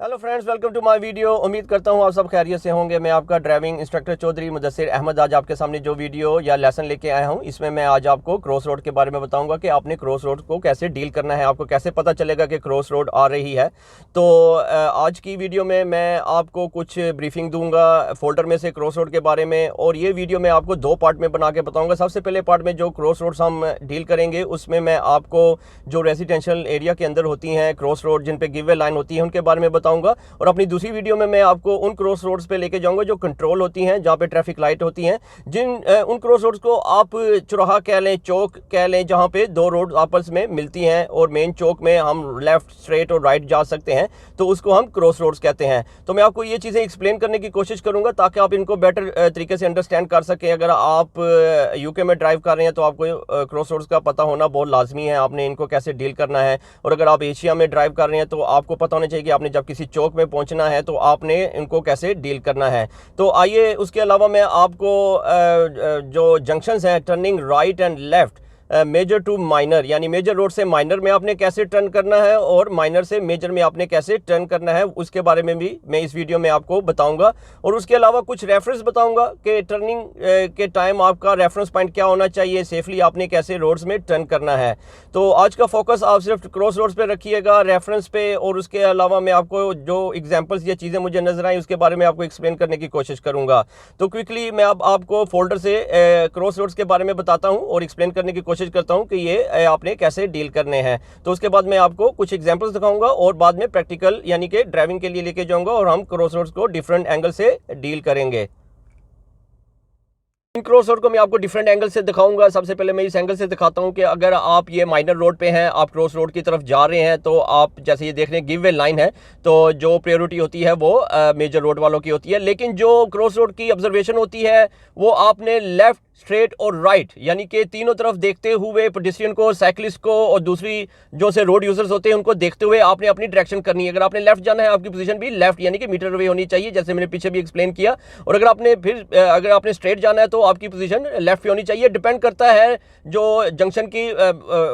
Hello friends, welcome to my video. उम्मीद करता हूँ आप सब खैरियत से होंगे। मैं आपका ड्राइविंग इंस्ट्रक्टर चौधरी मुदस्सिर अहमद आज आपके सामने जो वीडियो या लेसन लेके आया हूँ, इसमें मैं आज आपको क्रॉस रोड के बारे में बताऊंगा कि आपने क्रॉस रोड को कैसे डील करना है, आपको कैसे पता चलेगा कि क्रॉस रोड आ रही है। तो आज की वीडियो में मैं आपको कुछ ब्रीफिंग दूंगा फोल्डर में से क्रॉस रोड के बारे में, और ये वीडियो मैं आपको दो पार्ट में बना के बताऊँगा। सबसे पहले पार्ट में जो क्रॉस रोड्स हम डील करेंगे उसमें मैं आपको जो रेजिडेंशियल एरिया के अंदर होती हैं क्रॉस रोड, जिन पे गिव वे लाइन होती है, उनके बारे में बताऊंगा। और अपनी दूसरी वीडियो में मैं आपको उन क्रॉस रोड्स पे लेके जाऊंगा जो कंट्रोल होती हैं, जहाँ पे ट्रैफिक लाइट होती हैं, उन क्रॉस रोड्स को आप चौराहा कह लें, चौक कह लें, जहाँ पे दो रोड आपस में मिलती हैं और मेन चौक में हम लेफ्ट, स्ट्रेट और राइट जा सकते हैं, तो उसको हम क्रॉस रोड्स कहते हैं। तो मैं आपको ये चीज़ें एक्सप्लेन करने की कोशिश करूंगा ताकि आप इनको बेटर तरीके से अंडरस्टैंड कर सकें। अगर आप यूके में ड्राइव कर रहे हैं तो आपको क्रॉस रोड्स का पता होना बहुत लाजमी है, आपने इनको कैसे डील करना है। और अगर आप एशिया में ड्राइव कर रहे हैं तो आपको पता होना चाहिए कि आपने जब किसी चौक में पहुंचना है तो आपने इनको कैसे डील करना है। तो आइए, उसके अलावा मैं आपको जो जंक्शंस हैं turning right and left, major to minor, यानी मेजर रोड से माइनर में आपने कैसे टर्न करना है और माइनर से मेजर में आपने कैसे टर्न करना है, उसके बारे में भी मैं इस वीडियो में आपको बताऊंगा। और उसके अलावा कुछ रेफरेंस बताऊंगा कि टर्निंग के टाइम आपका रेफरेंस पॉइंट क्या होना चाहिए, सेफली आपने कैसे रोड्स में टर्न करना है। तो आज का फोकस आप सिर्फ क्रॉस रोड्स पे रखिएगा, रेफरेंस पे, और उसके अलावा मैं आपको जो एग्जाम्पल्स या चीज़ें मुझे नजर आई उसके बारे में आपको एक्सप्लेन करने की कोशिश करूंगा। तो क्विकली मैं अब आपको फोल्डर से क्रॉस रोड्स के बारे में बताता हूँ और एक्सप्लेन करने की कोशिश करता हूं कि ये आपने कैसे डील करने हैं। तो उसके बाद मैं आपको कुछ एग्जांपल्स दिखाऊंगा और बाद में प्रैक्टिकल यानी कि ड्राइविंग के लिए लेके जाऊंगा और हम क्रॉस रोड्स को डिफरेंट एंगल से डील करेंगे। इन क्रॉस रोड को मैं आपको डिफरेंट एंगल से दिखाऊंगा। सबसे पहले मैं इस एंगल से दिखाता हूं कि अगर आप ये माइनर रोड पे हैं, आप क्रॉस रोड की तरफ जा रहे हैं, तो आप जैसे ये देख रहे हैं गिव वे लाइन है, तो जो प्रायोरिटी होती है वो मेजर रोड वालों की होती है। लेकिन जो क्रॉस रोड की ऑब्जर्वेशन होती है वो आपने लेफ्ट, स्ट्रेट और राइट, यानी कि तीनों तरफ देखते हुए पेडेस्ट्रियन को, साइकिलिस्ट को और दूसरी जो से रोड यूजर्स होते हैं उनको देखते हुए आपने अपनी डायरेक्शन करनी है। अगर आपने लेफ्ट जाना है, आपकी पोजीशन भी लेफ्ट यानी कि मीटर अवे होनी चाहिए, जैसे मैंने पीछे भी एक्सप्लेन किया। और अगर आपने स्ट्रेट जाना है तो आपकी पोजीशन लेफ्ट पे होनी चाहिए। डिपेंड करता है जो जंक्शन की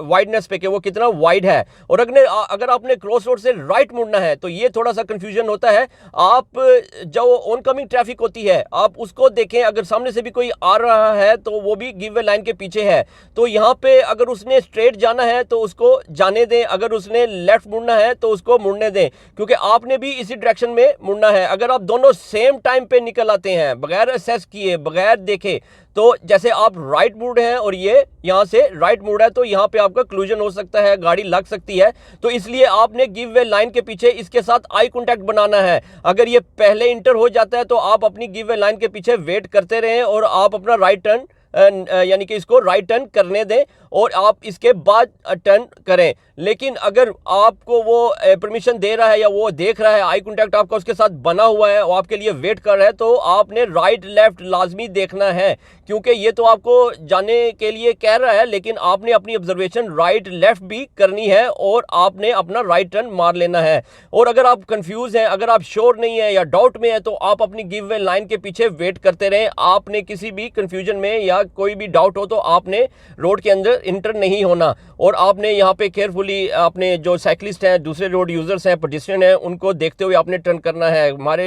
वाइडनेस पे कि वो कितना वाइड है। और अगर आपने क्रॉस रोड से राइट मुड़ना है तो ये थोड़ा सा कंफ्यूजन होता है। आप जो ओनकमिंग ट्रैफिक होती है आप उसको देखें, अगर सामने से भी कोई आ रहा है तो वो भी गिव वे लाइन के पीछे है, तो यहाँ पे अगर उसने स्ट्रेट जाना है तो उसको जाने दें, अगर उसने लेफ्ट मुड़ना है तो उसको मुड़ने दें, क्योंकि आपने भी इसी डायरेक्शन में मुड़ना है। अगर आप दोनों सेम टाइम पे निकल आते हैं बगैर असेस किए, बगैर देखे, तो जैसे आप राइट मुड़ हैं और ये यहां से राइट मुड़ है, तो यहां पे आपका क्लूजन हो सकता है, गाड़ी लग सकती है। तो इसलिए आपने गिव वे लाइन के पीछे इसके साथ आई कांटेक्ट बनाना है। अगर ये पहले इंटर हो जाता है तो आप अपनी गिव वे लाइन के पीछे वेट करते रहें और आप अपना राइट टर्न यानी कि इसको राइट टर्न करने दें और आप इसके बाद टर्न करें। लेकिन अगर आपको वो परमिशन दे रहा है या वो देख रहा है, आई कांटेक्ट आपका उसके साथ बना हुआ है, वो आपके लिए वेट कर रहा है, तो आपने राइट लेफ्ट लाजमी देखना है, क्योंकि ये तो आपको जाने के लिए कह रहा है, लेकिन आपने अपनी ऑब्जर्वेशन राइट लेफ्ट भी करनी है और आपने अपना राइट टर्न मार लेना है। और अगर आप कंफ्यूज हैं, अगर आप श्योर नहीं है या डाउट में है, तो आप अपनी गिव वे लाइन के पीछे वेट करते रहें। आपने किसी भी कंफ्यूजन में या कोई भी डाउट हो तो आपने रोड के अंदर इंटर नहीं होना, और आपने यहाँ पे केयरफुली अपने जो साइकिलिस्ट हैं, दूसरे रोड यूजर्स हैं, पेडेस्ट्रियन हैं, उनको देखते हुए आपने टर्न करना है। हमारे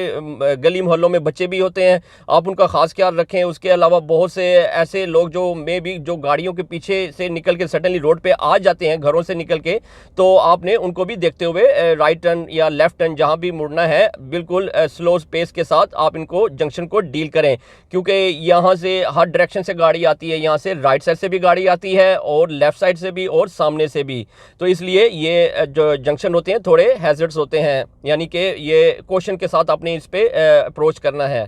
गली मोहल्लों में बच्चे भी होते हैं, आप उनका खास ख्याल रखें। उसके अलावा बहुत से ऐसे लोग जो गाड़ियों के पीछे से निकल के सडनली रोड पे आ जाते हैं घरों से निकल के, तो आपने उनको भी देखते हुए राइट टर्न या लेफ्ट टर्न जहां भी मुड़ना है बिल्कुल स्लो स्पेस के साथ आप इनको जंक्शन को डील करें, क्योंकि यहाँ से हर डायरेक्शन से गाड़ी आती है, यहाँ से राइट साइड से भी गाड़ी आती है और लेफ्ट साइड से भी और सामने से भी। तो इसलिए ये जो जंक्शन होते हैं थोड़े हैजर्ड्स होते हैं, यानी कि ये क्वेश्चन के साथ आपने इस पे अप्रोच करना है।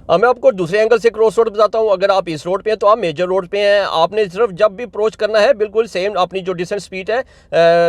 अब मैं आपको दूसरे एंगल से क्रॉस रोड बताता हूँ। अगर आप इस रोड पे हैं तो आप मेजर रोड पे हैं, आपने सिर्फ जब भी अप्रोच करना है बिल्कुल सेम अपनी जो डिस्टेंस स्पीड है,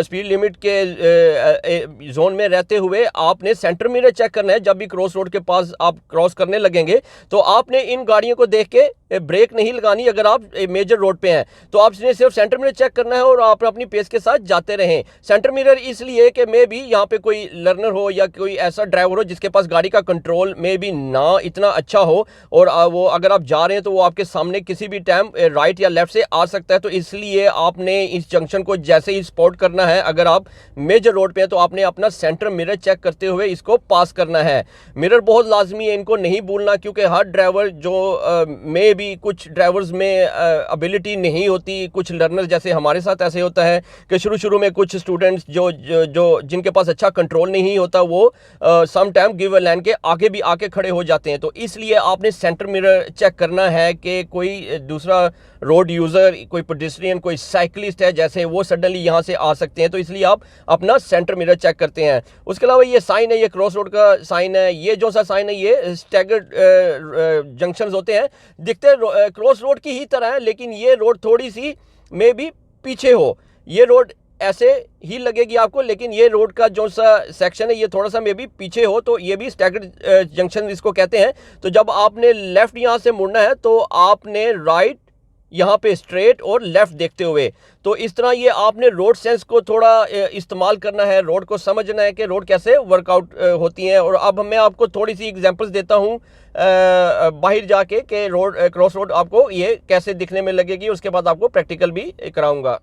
स्पीड लिमिट के जोन में रहते हुए आपने सेंटर मिरर चेक करना है। जब भी क्रॉस रोड के पास आप क्रॉस करने लगेंगे तो आपने इन गाड़ियों को देख के ब्रेक नहीं लगानी अगर आप मेजर रोड पे हैं। तो आपने सिर्फ सेंटर मिरर चेक करना है और आप अपनी पेस के साथ जाते रहें। सेंटर मिरर इसलिए कि मे भी यहाँ पे कोई लर्नर हो या कोई ऐसा ड्राइवर हो जिसके पास गाड़ी का कंट्रोल में भी ना इतना अच्छा हो, और वो अगर आप जा रहे हैं तो वो आपके सामने किसी भी टाइम राइट या लेफ्ट से आ सकता है। तो इसलिए आपने इस जंक्शन को जैसे ही स्पॉट करना है, अगर आप मेजर रोड पे हैं तो आपने अपना सेंटर मिरर चेक करते हुए इसको पास करना है। मिरर बहुत लाजमी है, इनको नहीं भूलना, क्योंकि हर ड्राइवर जो में भी कुछ ड्राइवर्स में एबिलिटी नहीं होती। कुछ लर्नर जैसे हमारे साथ ऐसे होता है कि शुरू में कुछ स्टूडेंट्स जो जिनके पास अच्छा कंट्रोल नहीं होता वो सम टाइम गिव लाइन के आगे भी आके खड़े हो जाते हैं। तो इसलिए आपने सेंटर मिरर चेक करना है कि कोई दूसरा रोड यूज़र, कोई पेडेस्ट्रियन, कोई साइकिलिस्ट है जैसे, वो सडनली यहाँ से आ सकते हैं। तो इसलिए आप अपना सेंटर मिरर चेक करते हैं। उसके अलावा ये साइन है, ये क्रॉस रोड का साइन है। ये जो सा साइन है ये स्टैगर्ड जंक्शंस होते हैं, दिखते हैं क्रॉस रोड की ही तरह है, लेकिन ये रोड थोड़ी सी मे भी पीछे हो। ये रोड ऐसे ही लगेगी आपको, लेकिन ये रोड का जो सा सेक्शन है ये थोड़ा सा मे भी पीछे हो, तो ये भी स्टैगर्ड जंक्शन इसको कहते हैं। तो जब आपने लेफ्ट यहाँ से मुड़ना है तो आपने राइट यहाँ पे स्ट्रेट और लेफ्ट देखते हुए, तो इस तरह ये आपने रोड सेंस को थोड़ा इस्तेमाल करना है, रोड को समझना है कि रोड कैसे वर्कआउट होती हैं। और अब मैं आपको थोड़ी सी एग्जांपल्स देता हूँ बाहर जाके कि रोड क्रॉस रोड आपको ये कैसे दिखने में लगेगी, उसके बाद आपको प्रैक्टिकल भी कराऊंगा।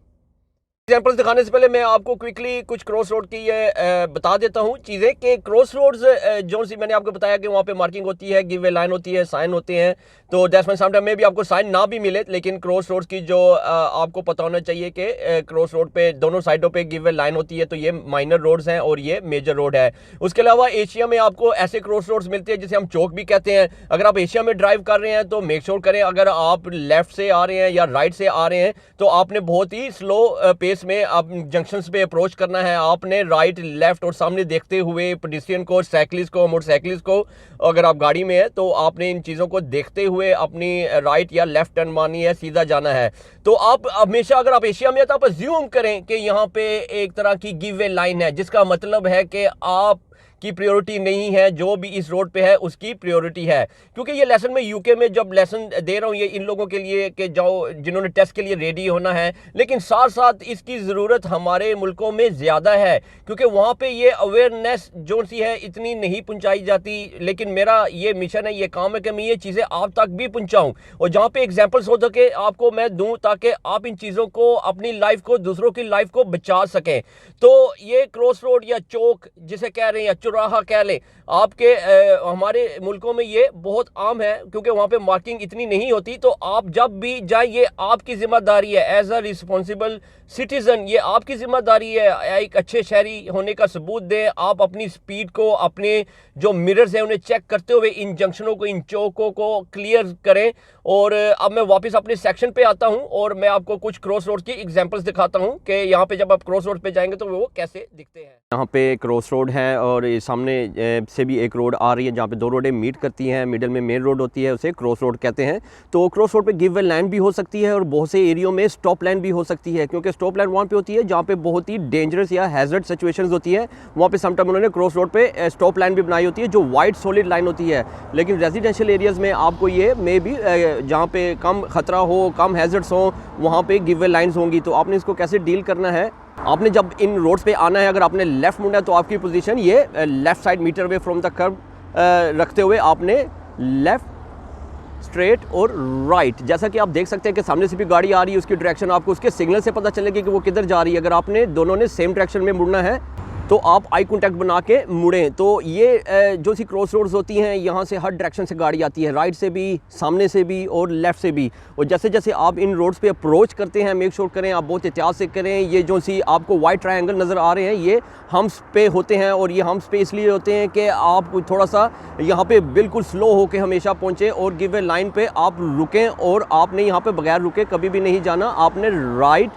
एग्जाम्पल्स दिखाने से पहले मैं आपको क्विकली कुछ क्रॉस रोड की ये बता देता हूँ चीज़ें कि क्रॉस रोड्स जो सी मैंने आपको बताया कि वहाँ पे मार्किंग होती है, गिव वे लाइन होती है, साइन होते हैं। तो दैट्स मीन समटाइम में भी आपको साइन ना भी मिले, लेकिन क्रॉस रोड्स की जो आपको पता होना चाहिए कि क्रॉस रोड पे दोनों साइडों पे गिव वे लाइन होती है। तो ये माइनर रोड्स हैं और ये मेजर रोड है। उसके अलावा एशिया में आपको ऐसे क्रॉस रोड्स मिलते हैं जिसे हम चौक भी कहते हैं। अगर आप एशिया में ड्राइव कर रहे हैं तो मेक श्योर करें, अगर आप लेफ्ट से आ रहे हैं या राइट से आ रहे हैं तो आपने बहुत ही स्लो पेस में आप जंक्शंस पे अप्रोच करना है। आपने राइट लेफ्ट और सामने देखते हुए पेडेस्ट्रियन को, साइकिलिस्ट को, मोटरसाइकिलिस्ट को, अगर आप गाड़ी में है तो आपने इन चीज़ों को देखते हुए अपनी राइट या लेफ्ट टर्न मारनी है, सीधा जाना है। तो आप हमेशा अगर आप एशिया में है तो आप अज्यूम करें कि यहाँ पे एक तरह की गिव वे लाइन है, जिसका मतलब है कि आप की प्रायोरिटी नहीं है, जो भी इस रोड पे है उसकी प्रायोरिटी है। क्योंकि ये लेसन में यूके में जब लेसन दे रहा हूँ ये इन लोगों के लिए कि जाओ जिन्होंने टेस्ट के लिए रेडी होना है, लेकिन साथ साथ इसकी ज़रूरत हमारे मुल्कों में ज़्यादा है क्योंकि वहाँ पे ये अवेयरनेस जो सी है इतनी नहीं पहुँचाई जाती। लेकिन मेरा ये मिशन है, ये काम है कि मैं ये चीज़ें आप तक भी पहुँचाऊँ और जहाँ पे एग्जाम्पल्स हो सके आपको मैं दूँ, ताकि आप इन चीज़ों को, अपनी लाइफ को, दूसरों की लाइफ को बचा सकें। तो ये क्रॉस रोड या चौक जिसे कह रहे हैं या चौराहा कह लें, आपके हमारे मुल्कों में ये बहुत आम है क्योंकि वहाँ पे मार्किंग इतनी नहीं होती। तो आप जब भी जाए ये आपकी जिम्मेदारी है, एज अ रिस्पॉन्सिबल सिटीजन ये आपकी जिम्मेदारी है, एक अच्छे शहरी होने का सबूत दें। आप अपनी स्पीड को, अपने जो मिरर्स हैं उन्हें चेक करते हुए इन जंक्शनों को, इन चौकों को क्लियर करें। और अब मैं वापस अपने सेक्शन पे आता हूँ और मैं आपको कुछ क्रॉस रोड की एग्जांपल्स दिखाता हूँ कि यहाँ पे जब आप क्रॉस रोड पे जाएंगे तो वो कैसे दिखते हैं। यहाँ पे क्रॉस रोड है और सामने से भी एक रोड आ रही है जहाँ पे दो रोडें मीट करती हैं, मिडिल में मेन रोड होती है, उसे क्रॉस रोड कहते हैं। तो क्रॉस रोड पे गिव वे लाइन भी हो सकती है और बहुत से एरियो में स्टॉप लाइन भी हो सकती है, क्योंकि स्टॉप लाइन वहाँ पे होती है जहाँ पे बहुत ही डेंजरस या हैजर्ड सिचुएशंस होती है। वहाँ पे समटाइम उन्होंने क्रॉस रोड पे स्टॉप लाइन भी बनाई होती है जो वाइट सॉलिड लाइन होती है। लेकिन रेजिडेंशियल एरियाज़ में आपको ये मे बी जहाँ पे कम खतरा हो, कम हैजर्ड्स हो, वहाँ पे गिव वे लाइन्स होंगी। तो आपने इसको कैसे डील करना है, आपने जब इन रोड्स पे आना है, अगर आपने लेफ़्ट मुड़ना है तो आपकी पोजीशन ये left side metre way from the curve रखते हुए आपने लेफ़्ट, स्ट्रेट और राइट, जैसा कि आप देख सकते हैं कि सामने से भी गाड़ी आ रही है, उसकी डायरेक्शन आपको उसके सिग्नल से पता चलेगी कि वो किधर जा रही है। अगर आपने दोनों ने सेम डायरेक्शन में मुड़ना है तो आप आई कॉन्टैक्ट बना के मुड़ें। तो ये जो सी क्रॉस रोड्स होती हैं यहाँ से हर डायरेक्शन से गाड़ी आती है, राइट से भी, सामने से भी और लेफ़्ट से भी। और जैसे जैसे आप इन रोड्स पे अप्रोच करते हैं मेक श्योर करें आप बहुत एहतियात से करें। ये जो सी आपको वाइट ट्रायंगल नज़र आ रहे हैं ये हम्प्स पे होते हैं और ये हम्प्स पे इसलिए होते हैं कि आप थोड़ा सा यहाँ पे बिल्कुल स्लो होकर हमेशा पहुँचें और गिव वे लाइन पे आप रुकें। और आपने यहाँ पे बगैर रुके कभी भी नहीं जाना, आपने राइट,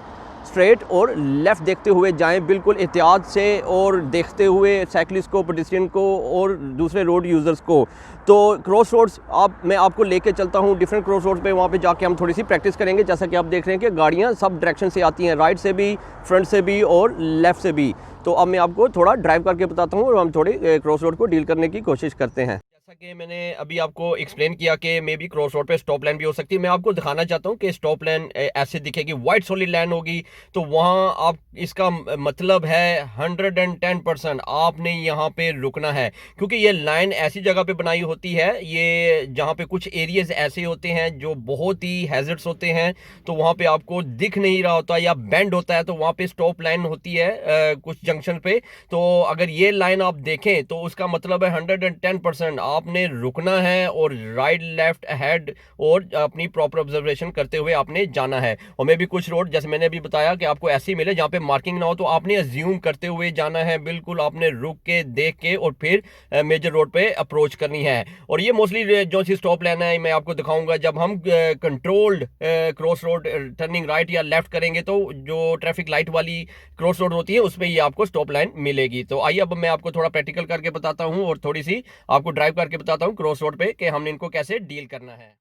स्ट्रेट और लेफ़्ट देखते हुए जाएं, बिल्कुल एहतियात से और देखते हुए साइकिलिस्ट को, पेडेस्ट्रियन को और दूसरे रोड यूज़र्स को। तो क्रॉस रोड्स मैं आपको लेके चलता हूँ डिफरेंट क्रॉस रोड्स पे, वहाँ पे जाके हम थोड़ी सी प्रैक्टिस करेंगे। जैसा कि आप देख रहे हैं कि गाड़ियाँ सब डायरेक्शन से आती हैं, राइट से भी, फ्रंट से भी और लेफ़्ट से भी। तो अब मैं आपको थोड़ा ड्राइव करके बताता हूँ और हम थोड़ी क्रॉस रोड को डील करने की कोशिश करते हैं। जैसा कि मैंने अभी आपको एक्सप्लेन किया कि मे बी क्रॉस रोड पे स्टॉप लाइन भी हो सकती है, मैं आपको दिखाना चाहता हूँ कि स्टॉप लाइन ऐसे दिखेगी, वाइट सॉलिड लाइन होगी, तो वहाँ आप इसका मतलब है 110% आपने यहाँ पे रुकना है, क्योंकि ये लाइन ऐसी जगह पे बनाई होती है, ये जहाँ पे कुछ एरियाज ऐसे होते हैं जो बहुत ही हैजर्ड्स होते हैं, तो वहाँ पे आपको दिख नहीं रहा होता या बेंड होता है, तो वहाँ पे स्टॉप लाइन होती है कुछ जंक्शन पे। तो अगर ये लाइन आप देखें तो उसका मतलब है 110% आपने रुकना है और राइट लेफ्ट हेड और अपनी प्रॉपर ऑब्जर्वेशन करते हुए आपने जाना है। और मे भी कुछ रोड जैसे मैंने अभी बताया कि आपको ऐसे ही मिले जहाँ पे मार्किंग ना हो, तो आपने अज्यूम करते हुए जाना है, बिल्कुल आपने रुक के देख के और फिर मेजर रोड पे अप्रोच करनी है। और ये मोस्टली जो सी स्टॉप लाइन है मैं आपको दिखाऊंगा जब हम controlled cross road turning right या लेफ्ट करेंगे, तो जो ट्रैफिक लाइट वाली क्रॉस रोड होती है उसमें ये आपको स्टॉप लाइन मिलेगी। तो आइए अब मैं आपको थोड़ा प्रैक्टिकल करके बताता हूँ और थोड़ी सी आपको ड्राइव करके बताता हूँ क्रॉस रोड पे कि हमने इनको कैसे डील करना है।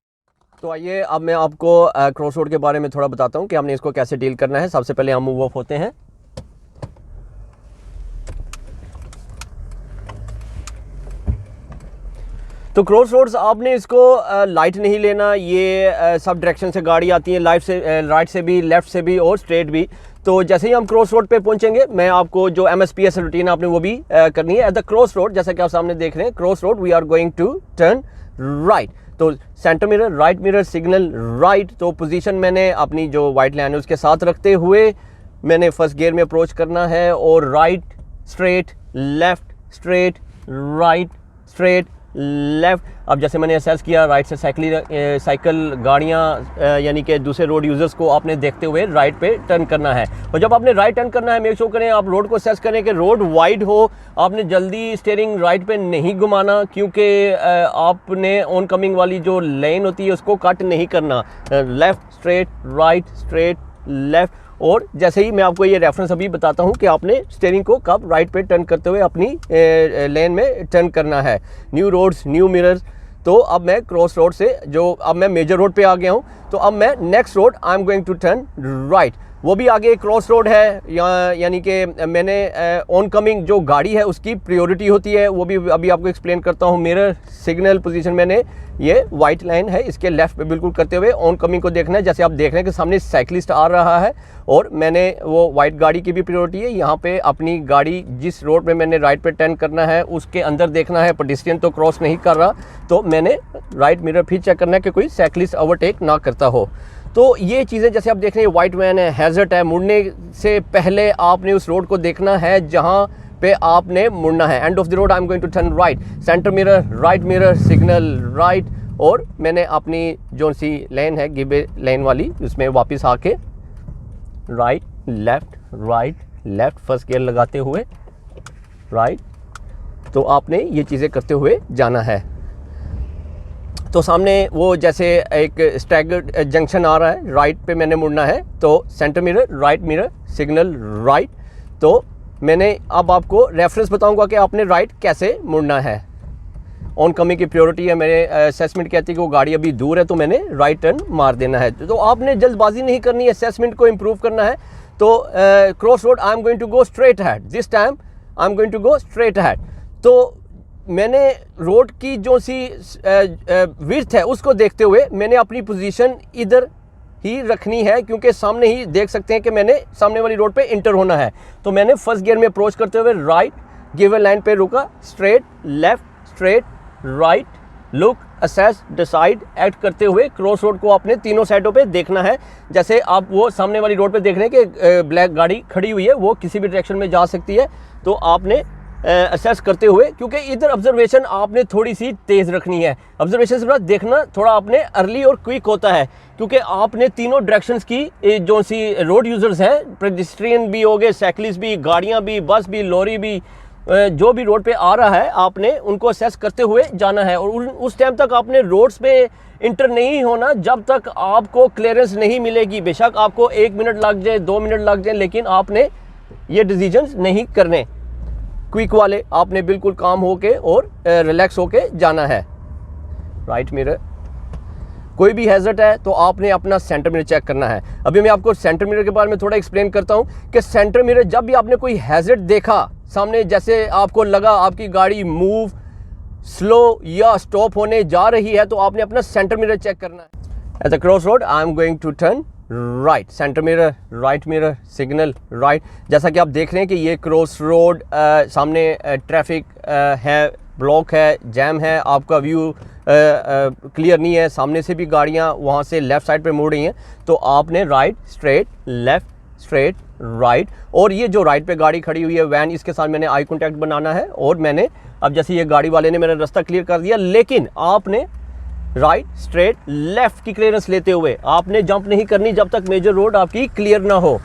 तो आइए अब मैं आपको क्रॉस रोड के बारे में थोड़ा बताता हूँ कि हमने इसको कैसे डील करना है। सबसे पहले हम मूव ऑफ होते हैं। तो क्रॉस रोड्स आपने इसको लाइट नहीं लेना, ये सब डायरेक्शन से गाड़ी आती है, राइट से भी, लेफ्ट से भी और स्ट्रेट भी। तो जैसे ही हम क्रॉस रोड पे पहुंचेंगे मैं आपको जो MSPS रूटीन आपने वो भी करनी है। एट द क्रॉस रोड जैसा कि आप सामने देख रहे हैं, cross road we are going to turn right. तो centre mirror, right mirror, signal right. तो पोजीशन मैंने अपनी जो वाइट लाइन है उसके साथ रखते हुए मैंने फर्स्ट गियर में अप्रोच करना है और right straight, left straight, right straight, left. अब जैसे मैंने असेस किया, राइट से साइकिल गाड़ियाँ यानी कि दूसरे रोड यूजर्स को आपने देखते हुए राइट पे टर्न करना है। और जब आपने राइट टर्न करना है, मेक श्योर करें आप रोड को असेस करें कि रोड वाइड हो। आपने जल्दी स्टीयरिंग राइट पे नहीं घुमाना, क्योंकि आपने ऑन कमिंग वाली जो लेन होती है उसको कट नहीं करना। Left straight, right straight, left. और जैसे ही मैं आपको ये रेफरेंस अभी बताता हूँ कि आपने स्टीयरिंग को कब राइट पे टर्न करते हुए अपनी लेन में टर्न करना है। New roads, new mirrors. तो अब मैं क्रॉस रोड से अब मैं मेजर रोड पे आ गया हूँ, तो अब मैं next road I am going to turn right. वो भी आगे क्रॉस रोड है, यानी कि मैंने ऑन कमिंग जो गाड़ी है उसकी प्रायोरिटी होती है, वो भी अभी आपको एक्सप्लेन करता हूँ। मिरर सिग्नल पोजीशन मैंने ये वाइट लाइन है इसके लेफ्ट पे बिल्कुल करते हुए ऑन कमिंग को देखना है। जैसे आप देख रहे हैं कि सामने साइकिलिस्ट आ रहा है और मैंने वो वाइट गाड़ी की भी प्रायोरिटी है। यहाँ पे अपनी गाड़ी जिस रोड पे मैंने राइट पे टर्न करना है उसके अंदर देखना है, पेडेस्ट्रियन तो क्रॉस नहीं कर रहा, तो मैंने राइट मिरर फिर चेक करना है कि कोई साइकिलिस्ट ओवरटेक ना करता हो। तो ये चीज़ें जैसे आप देख रहे हैं, वाइट वैन है, हैजर्ड है, मुड़ने से पहले आपने उस रोड को देखना है जहाँ पे आपने मुड़ना है। End of the road I am going to turn right. Centre mirror, right mirror, signal right. और मैंने अपनी जो सी लेन है गिवे लेन वाली उसमें वापस आके right left, right left, first gear लगाते हुए राइट। तो आपने ये चीज़ें करते हुए जाना है। तो सामने वो जैसे एक स्टैगर्ड जंक्शन आ रहा है, राइट पे मैंने मुड़ना है, तो centre mirror, right mirror, signal right. तो मैंने अब आपको रेफरेंस बताऊंगा कि आपने राइट कैसे मुड़ना है। ऑन कमिंग की प्रायोरिटी है, मेरे असेसमेंट कहती है कि वो गाड़ी अभी दूर है तो मैंने राइट टर्न मार देना है। तो आपने जल्दबाजी नहीं करनी है, असेसमेंट को इम्प्रूव करना है। तो cross road I am going to go straight ahead, this time I am going to go straight ahead. तो मैंने रोड की जो सी विड्थ है उसको देखते हुए मैंने अपनी पोजीशन इधर ही रखनी है, क्योंकि सामने ही देख सकते हैं कि मैंने सामने वाली रोड पे इंटर होना है। तो मैंने फर्स्ट गियर में अप्रोच करते हुए राइट गिवन लाइन पे रुका, straight, left, straight, right, look, assess, decide, act करते हुए क्रॉस रोड को अपने तीनों साइडों पे देखना है। जैसे आप वो सामने वाली रोड पे देख रहे हैं कि ब्लैक गाड़ी खड़ी हुई है, वो किसी भी डायरेक्शन में जा सकती है, तो आपने असेस करते हुए, क्योंकि इधर ऑब्जर्वेशन आपने थोड़ी सी तेज़ रखनी है। ऑब्जर्वेशन से देखना थोड़ा आपने अर्ली और क्विक होता है, क्योंकि आपने तीनों डायरेक्शंस की जो सी रोड यूजर्स हैं, पेडेस्ट्रियन भी हो गए, साइकिलिस्ट भी, गाड़ियां भी, बस भी, लॉरी भी, जो भी रोड पे आ रहा है आपने उनको असेस करते हुए जाना है। और उस टाइम तक आपने रोड्स पे इंटर नहीं होना जब तक आपको क्लियरेंस नहीं मिलेगी। बेशक आपको 1 मिनट लग जाए, 2 मिनट लग जाए, लेकिन आपने ये डिसीजंस नहीं करने, क्विक वाले। आपने बिल्कुल काम होके और रिलैक्स होके जाना है। राइट मिरर, कोई भी हैजर्ड है तो आपने अपना सेंटर मिरर चेक करना है। अभी मैं आपको सेंटर मिरर के बारे में थोड़ा एक्सप्लेन करता हूं कि सेंटर मिरर जब भी आपने कोई हैजर्ड देखा सामने, जैसे आपको लगा आपकी गाड़ी मूव स्लो या स्टॉप होने जा रही है तो आपने अपना सेंटर मिरर चेक करना है। At the cross road I am going to turn right, centre mirror, right mirror, signal right. जैसा कि आप देख रहे हैं कि ये क्रॉस रोड सामने ट्रैफिक है, ब्लॉक है, जैम है, आपका व्यू क्लियर नहीं है, सामने से भी गाड़ियाँ वहाँ से लेफ़्ट साइड पे मुड़ रही हैं, तो आपने right straight, left straight right. और ये जो राइट पे गाड़ी खड़ी हुई है वैन, इसके साथ मैंने आई कॉन्टैक्ट बनाना है और मैंने अब जैसे ये गाड़ी वाले ने मेरा रास्ता क्लियर कर दिया, लेकिन आपने राइट स्ट्रेट लेफ़्ट की क्लियरेंस लेते हुए आपने जंप नहीं करनी जब तक मेजर रोड आपकी क्लियर ना हो।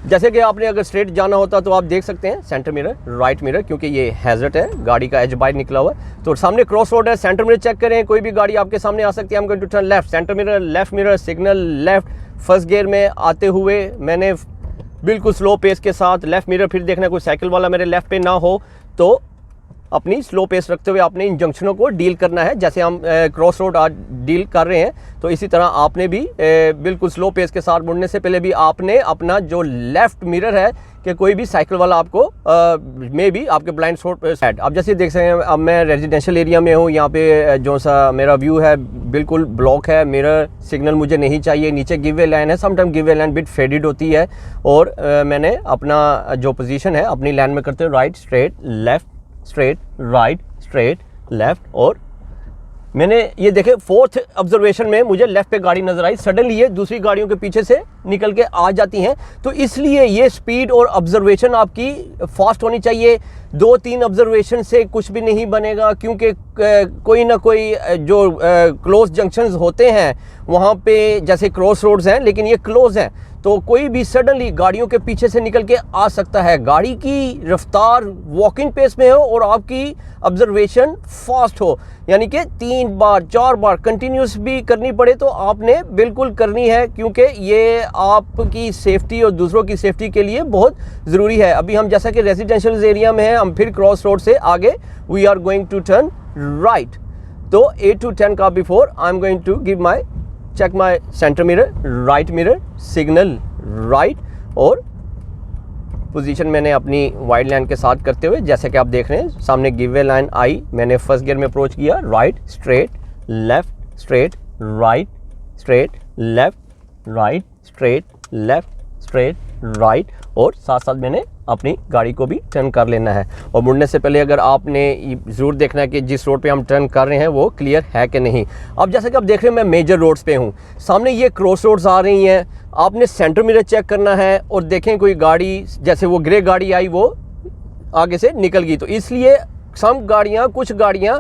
जैसे कि आपने अगर स्ट्रेट जाना होता तो आप देख सकते हैं सेंटर मिरर, राइट मिरर, क्योंकि ये हैजर्ड है, गाड़ी का एज बाहर निकला हुआ है, तो सामने क्रॉस रोड है, सेंटर मिरर चेक करें, कोई भी गाड़ी आपके सामने आ सकती है। हम going to turn left, centre mirror, left mirror, signal left. First gear में आते हुए मैंने बिल्कुल स्लो पेस के साथ लेफ्ट मिरर फिर देखना कोई साइकिल वाला मेरे लेफ्ट पे ना हो, तो अपनी स्लो पेस रखते हुए आपने इन जंक्शनों को डील करना है। जैसे हम क्रॉस रोड आज डील कर रहे हैं, तो इसी तरह आपने भी बिल्कुल स्लो पेस के साथ मुड़ने से पहले भी आपने अपना जो लेफ्ट मिरर है कि कोई भी साइकिल वाला आपको मे भी आपके ब्लाइंड स्पॉट साइड। अब जैसे देख सकते हैं अब मैं रेजिडेंशियल एरिया में हूँ, यहाँ पे जो सा मेरा व्यू है बिल्कुल ब्लॉक है, मिरर सिग्नल मुझे नहीं चाहिए, नीचे गिवे लाइन है, sometime give way line bit faded होती है, और मैंने अपना जो पोजीशन है अपनी लाइन में करते हुए right straight left straight right straight left. और मैंने ये देखे फोर्थ ऑब्जर्वेशन में मुझे लेफ्ट पे गाड़ी नजर आई, सडनली ये दूसरी गाड़ियों के पीछे से निकल के आ जाती हैं, तो इसलिए ये स्पीड और ऑब्जर्वेशन आपकी फास्ट होनी चाहिए। 2-3 ऑब्जर्वेशन से कुछ भी नहीं बनेगा, क्योंकि कोई ना कोई जो क्लोज जंक्शंस होते हैं वहाँ पे जैसे क्रॉस रोड्स हैं लेकिन ये क्लोज हैं, तो कोई भी सडनली गाड़ियों के पीछे से निकल के आ सकता है। गाड़ी की रफ्तार वॉकिंग पेस में हो और आपकी ऑब्जर्वेशन फास्ट हो, यानी कि 3 बार 4 बार कंटिन्यूस भी करनी पड़े तो आपने बिल्कुल करनी है, क्योंकि ये आपकी सेफ्टी और दूसरों की सेफ्टी के लिए बहुत ज़रूरी है। अभी हम जैसा कि रेजिडेंशियल एरिया में हैं, हम फिर क्रॉस रोड से आगे we are going to turn right, तो 8 to 10 का before I am going to give my check my centre mirror, right mirror, signal right, और पोजीशन मैंने अपनी वाइड लाइन के साथ करते हुए जैसे कि आप देख रहे हैं सामने गिवे लाइन आई, मैंने फर्स्ट गियर में अप्रोच किया, right straight left straight right straight left right straight left straight right, और साथ साथ मैंने अपनी गाड़ी को भी टर्न कर लेना है। और मुड़ने से पहले अगर आपने ज़रूर देखना है कि जिस रोड पे हम टर्न कर रहे हैं वो क्लियर है कि नहीं। अब जैसे कि आप देख रहे हैं मैं मेजर रोड्स पे हूँ, सामने ये क्रॉस रोड्स आ रही हैं, आपने सेंटर मिरर चेक करना है और देखें कोई गाड़ी जैसे वो ग्रे गाड़ी आई वो आगे से निकल गई, तो इसलिए कुछ गाड़ियाँ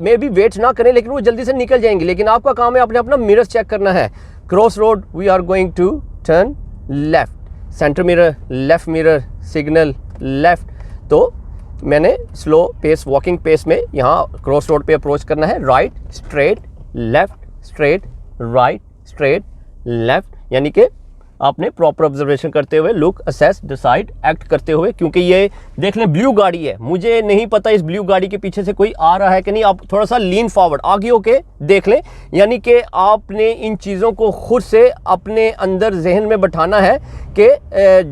में भी वेट ना करें लेकिन वो जल्दी से निकल जाएंगी, लेकिन आपका काम है आपने अपना मिरर चेक करना है। Cross road we are going to turn left, centre mirror, left mirror, signal left, तो मैंने स्लो पेस वॉकिंग पेस में यहाँ क्रॉस रोड पे अप्रोच करना है, right straight left straight right straight left, यानी कि आपने प्रॉपर ऑब्जर्वेशन करते हुए लुक असेस डिसाइड एक्ट करते हुए, क्योंकि ये देख लें ब्लू गाड़ी है, मुझे नहीं पता इस ब्लू गाड़ी के पीछे से कोई आ रहा है कि नहीं, आप थोड़ा सा लीन फॉरवर्ड आगे होके देख लें, यानी कि आपने इन चीज़ों को खुद से अपने अंदर जहन में बैठाना है कि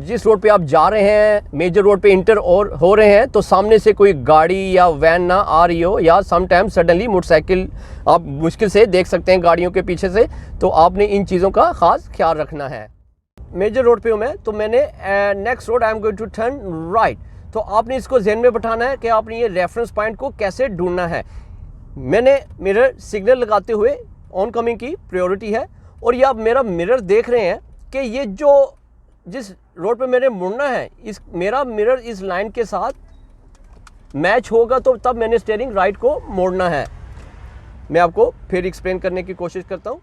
जिस रोड पे आप जा रहे हैं, मेजर रोड पे इंटर और हो रहे हैं, तो सामने से कोई गाड़ी या वैन ना आ रही हो, या समटाइम सडनली मोटरसाइकिल आप मुश्किल से देख सकते हैं गाड़ियों के पीछे से, तो आपने इन चीज़ों का ख़ास ख्याल रखना है। मेजर रोड पे हूँ मैं, तो मैंने next road I am going to turn right, तो आपने इसको ज़हन में बैठाना है कि आपने ये रेफरेंस पॉइंट को कैसे ढूंढना है। मैंने मिरर सिग्नल लगाते हुए ऑन कमिंग की प्रायोरिटी है, और ये आप मेरा मिरर देख रहे हैं कि ये जिस रोड पे मेरे मुड़ना है मेरा मिरर इस लाइन के साथ मैच होगा, तो तब मैंने स्टीयरिंग राइट को मोड़ना है। मैं आपको फिर एक्सप्लेन करने की कोशिश करता हूँ।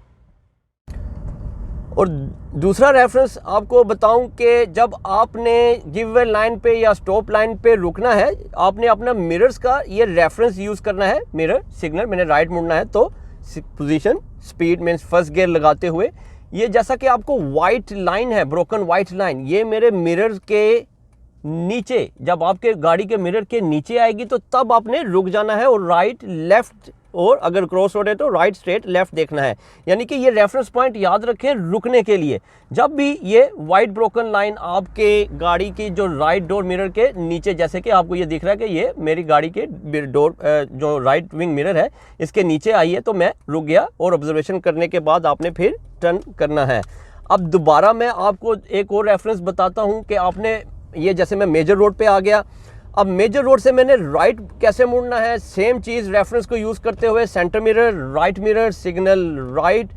और दूसरा रेफरेंस आपको बताऊं कि जब आपने गिव वे लाइन पे या स्टॉप लाइन पे रुकना है, आपने अपना मिरर्स का ये रेफरेंस यूज़ करना है। मिरर सिग्नल मैंने राइट मुड़ना है, तो पोजीशन स्पीड में फर्स्ट गियर लगाते हुए ये जैसा कि आपको वाइट लाइन है, ब्रोकन वाइट लाइन, ये मेरे मिरर के नीचे, जब आपके गाड़ी के मिरर के नीचे आएगी तो तब आपने रुक जाना है और राइट लेफ्ट और अगर क्रॉस रोड है तो राइट स्ट्रेट लेफ्ट देखना है। यानी कि ये रेफरेंस पॉइंट याद रखें रुकने के लिए। जब भी ये वाइट ब्रोकन लाइन आपके गाड़ी की जो राइट डोर मिरर के नीचे, जैसे कि आपको ये दिख रहा है कि ये मेरी गाड़ी के डोर जो राइट विंग मिरर है इसके नीचे आई है, तो मैं रुक गया और ऑब्जर्वेशन करने के बाद आपने फिर टर्न करना है। अब दोबारा मैं आपको एक और रेफरेंस बताता हूँ कि आपने ये, जैसे मैं मेजर रोड पे आ गया, अब मेजर रोड से मैंने राइट कैसे मुड़ना है, सेम चीज़ रेफरेंस को यूज़ करते हुए centre mirror, right mirror, signal right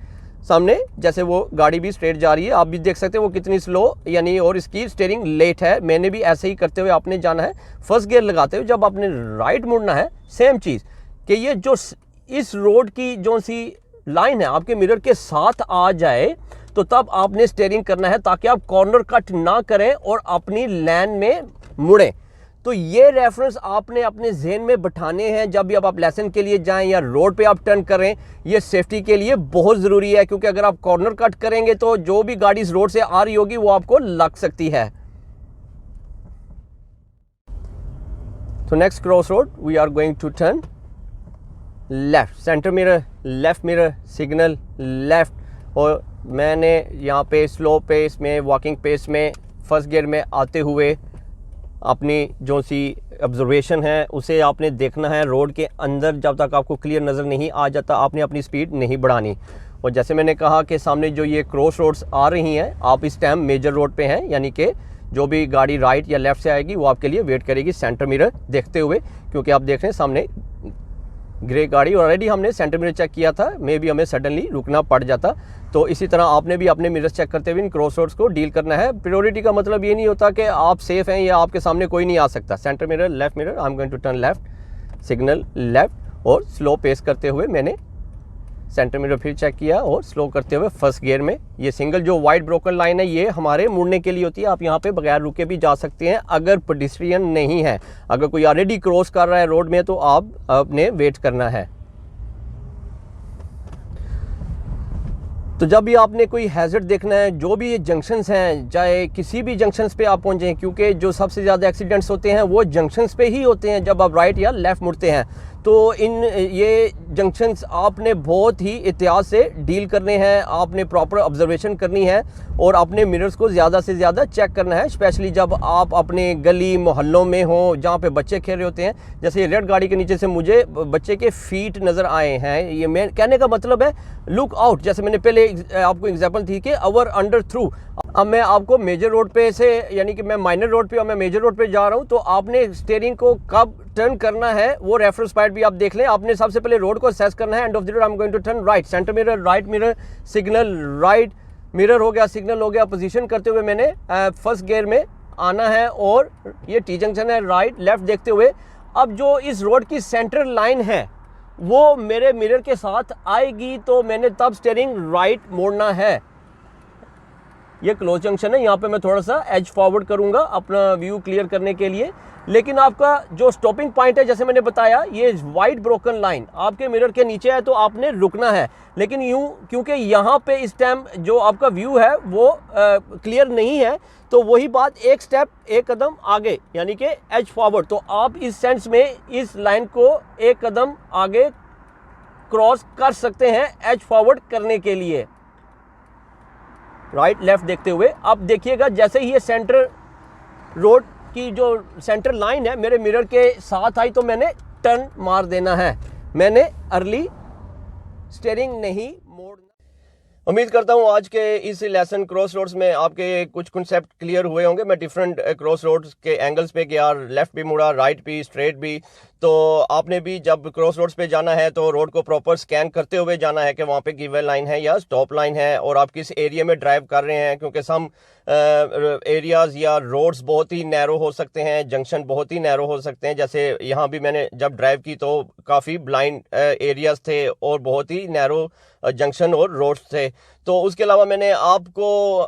सामने, जैसे वो गाड़ी भी स्ट्रेट जा रही है, आप भी देख सकते हैं वो कितनी स्लो यानी, और इसकी स्टीयरिंग लेट है। मैंने भी ऐसे ही करते हुए आपने जाना है। फर्स्ट गियर लगाते हुए जब आपने राइट मुड़ना है, सेम चीज़ कि ये जो इस रोड की जो सी लाइन है आपके मिरर के साथ आ जाए, तो तब आपने स्टीयरिंग करना है ताकि आप कॉर्नर कट ना करें और अपनी लाइन में मुड़ें। तो ये रेफरेंस आपने अपने जहन में बिठाने हैं जब भी आप लेसन के लिए जाएं या रोड पे आप टर्न करें। ये सेफ्टी के लिए बहुत ज़रूरी है, क्योंकि अगर आप कॉर्नर कट करेंगे तो जो भी गाड़ी इस रोड से आ रही होगी वो आपको लग सकती है। तो next cross road we are going to turn left, centre mirror, left mirror, signal left. और मैंने यहाँ पे स्लो पेस में, वॉकिंग पेस में, फर्स्ट गियर में आते हुए अपनी जो सी ऑब्जर्वेशन है उसे आपने देखना है। रोड के अंदर जब तक आपको क्लियर नज़र नहीं आ जाता आपने अपनी स्पीड नहीं बढ़ानी। और जैसे मैंने कहा कि सामने जो ये क्रॉस रोड्स आ रही हैं, आप इस टाइम मेजर रोड पे हैं, यानी कि जो भी गाड़ी राइट या लेफ़्ट से आएगी वो आपके लिए वेट करेगी सेंटर मिरर देखते हुए, क्योंकि आप देख रहे हैं सामने ग्रे गाड़ी, ऑलरेडी हमने सेंटर मिरर चेक किया था, मे भी हमें सडनली रुकना पड़ जाता। तो इसी तरह आपने भी अपने मिरर्स चेक करते हुए इन क्रॉस रोड्स को डील करना है। प्रायोरिटी का मतलब ये नहीं होता कि आप सेफ हैं या आपके सामने कोई नहीं आ सकता। Centre mirror, left mirror, I am going to turn left, signal left, और स्लो पेस करते हुए मैंने सेंटर मिरर फिर चेक किया और स्लो करते हुए फर्स्ट गियर में। ये सिंगल जो वाइट ब्रोकन लाइन है ये हमारे मुड़ने के लिए होती है। आप यहाँ पे बगैर रुके भी जा सकते हैं अगर पेडिस्ट्रियन नहीं है। अगर कोई ऑलरेडी क्रॉस कर रहा है रोड में तो आपने वेट करना है। तो जब भी आपने कोई हैजर्ड देखना है, जो भी ये जंक्शंस हैं, चाहे किसी भी जंक्शंस पे आप पहुँचें, क्योंकि जो सबसे ज़्यादा एक्सीडेंट्स होते हैं वो जंक्शंस पे ही होते हैं जब आप राइट या लेफ़्ट मुड़ते हैं। तो इन ये जंक्शंस आपने बहुत ही एहतियात से डील करने हैं, आपने प्रॉपर ऑब्जर्वेशन करनी है और अपने मिरर्स को ज़्यादा से ज़्यादा चेक करना है, स्पेशली जब आप अपने गली मोहल्लों में हो जहाँ पे बच्चे खेल रहे होते हैं। जैसे ये रेड गाड़ी के नीचे से मुझे बच्चे के फीट नज़र आए हैं। ये मैं कहने का मतलब है लुक आउट। जैसे मैंने पहले आपको एग्जाम्पल थी कि अवर अंडर थ्रू। अब मैं आपको मेजर रोड पे से, यानी कि मैं माइनर रोड पे और मैं मेजर रोड पे जा रहा हूँ, तो आपने स्टीयरिंग को कब टर्न करना है वो रेफरेंस पॉइंट भी आप देख लें। आपने सबसे पहले रोड को असेस करना है। End of the road I am going to turn right, centre mirror, right mirror, signal right, mirror हो गया, सिग्नल हो गया। पोजीशन करते हुए मैंने फर्स्ट गियर में आना है और ये टी जंक्शन है, राइट लेफ्ट देखते हुए। अब जो इस रोड की सेंटर लाइन है वो मेरे मिरर के साथ आएगी, तो मैंने तब स्टीयरिंग राइट मोड़ना है। ये क्लोज जंक्शन है, यहाँ पे मैं थोड़ा सा एज फॉरवर्ड करूँगा अपना व्यू क्लियर करने के लिए। लेकिन आपका जो स्टॉपिंग पॉइंट है, जैसे मैंने बताया, ये वाइट ब्रोकन लाइन आपके मिरर के नीचे है तो आपने रुकना है। लेकिन यूँ क्योंकि यहाँ पे इस टाइम जो आपका व्यू है वो क्लियर नहीं है, तो वही बात एक स्टेप एक कदम आगे, यानी कि एज फॉरवर्ड। तो आप इस सेंस में इस लाइन को एक कदम आगे क्रॉस कर सकते हैं एज फॉरवर्ड करने के लिए, राइट लेफ्ट देखते हुए। अब देखिएगा जैसे ही ये सेंटर रोड की जो सेंटर लाइन है मेरे मिरर के साथ आई तो मैंने टर्न मार देना है, मैंने अर्ली स्टीयरिंग नहीं मोड़ना। उम्मीद करता हूँ आज के इस लेसन क्रॉस रोड्स में आपके कुछ कॉन्सेप्ट क्लियर हुए होंगे। मैं डिफरेंट क्रॉस रोड्स के एंगल्स पे गया, लेफ्ट भी मुड़ा, राइट भी, स्ट्रेट भी। तो आपने भी जब क्रॉस रोड्स पे जाना है तो रोड को प्रॉपर स्कैन करते हुए जाना है कि वहाँ पे गिवन लाइन है या स्टॉप लाइन है और आप किस एरिया में ड्राइव कर रहे हैं, क्योंकि सम एरियाज़ या रोड्स बहुत ही नैरो हो सकते हैं, जंक्शन बहुत ही नैरो हो सकते हैं। जैसे यहाँ भी मैंने जब ड्राइव की तो काफ़ी ब्लाइंड एरियाज़ थे और बहुत ही नैरो जंक्शन और रोड्स थे। तो उसके अलावा मैंने आपको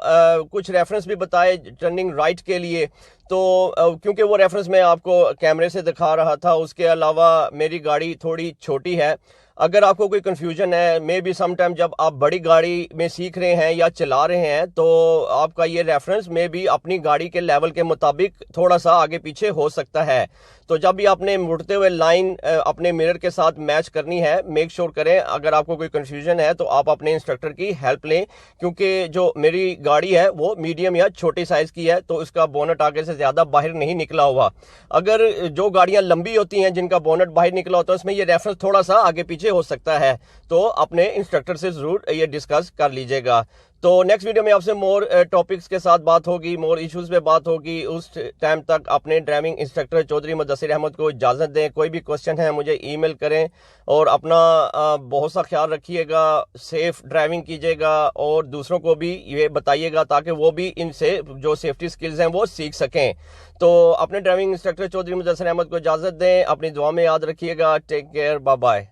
कुछ रेफरेंस भी बताए टर्निंग राइट के लिए, तो क्योंकि वो रेफरेंस मैं आपको कैमरे से दिखा रहा था। उसके अलावा मेरी गाड़ी थोड़ी छोटी है, अगर आपको कोई कंफ्यूजन है, मे बी सम टाइम जब आप बड़ी गाड़ी में सीख रहे हैं या चला रहे हैं, तो आपका ये रेफरेंस में भी अपनी गाड़ी के लेवल के मुताबिक थोड़ा सा आगे पीछे हो सकता है। तो जब भी आपने मुड़ते हुए लाइन अपने मिरर के साथ मैच करनी है, मेक श्योर करें अगर आपको कोई कंफ्यूजन है तो आप अपने इंस्ट्रक्टर की हेल्प लें, क्योंकि जो मेरी गाड़ी है वो मीडियम या छोटी साइज़ की है, तो उसका बोनट आगे से ज़्यादा बाहर नहीं निकला हुआ। अगर जो गाड़ियाँ लंबी होती हैं जिनका बोनट बाहर निकला होता है, उसमें ये रेफरेंस थोड़ा सा आगे पीछे हो सकता है, तो अपने इंस्ट्रक्टर से ज़रूर ये डिस्कस कर लीजिएगा। तो नेक्स्ट वीडियो में आपसे मोर टॉपिक्स के साथ बात होगी, मोर इश्यूज पे बात होगी। उस टाइम तक अपने ड्राइविंग इंस्ट्रक्टर चौधरी मुदस्सिर अहमद को इजाज़त दें। कोई भी क्वेश्चन है मुझे ईमेल करें और अपना बहुत सा ख्याल रखिएगा, सेफ ड्राइविंग कीजिएगा और दूसरों को भी ये बताइएगा ताकि वो भी इनसे जो सेफ्टी स्किल्स हैं वो सीख सकें। तो अपने ड्राइविंग इंस्ट्रक्टर चौधरी मुदस्सिर अहमद को इजाज़त दें, अपनी दुआ में याद रखिएगा। Take care, bye bye.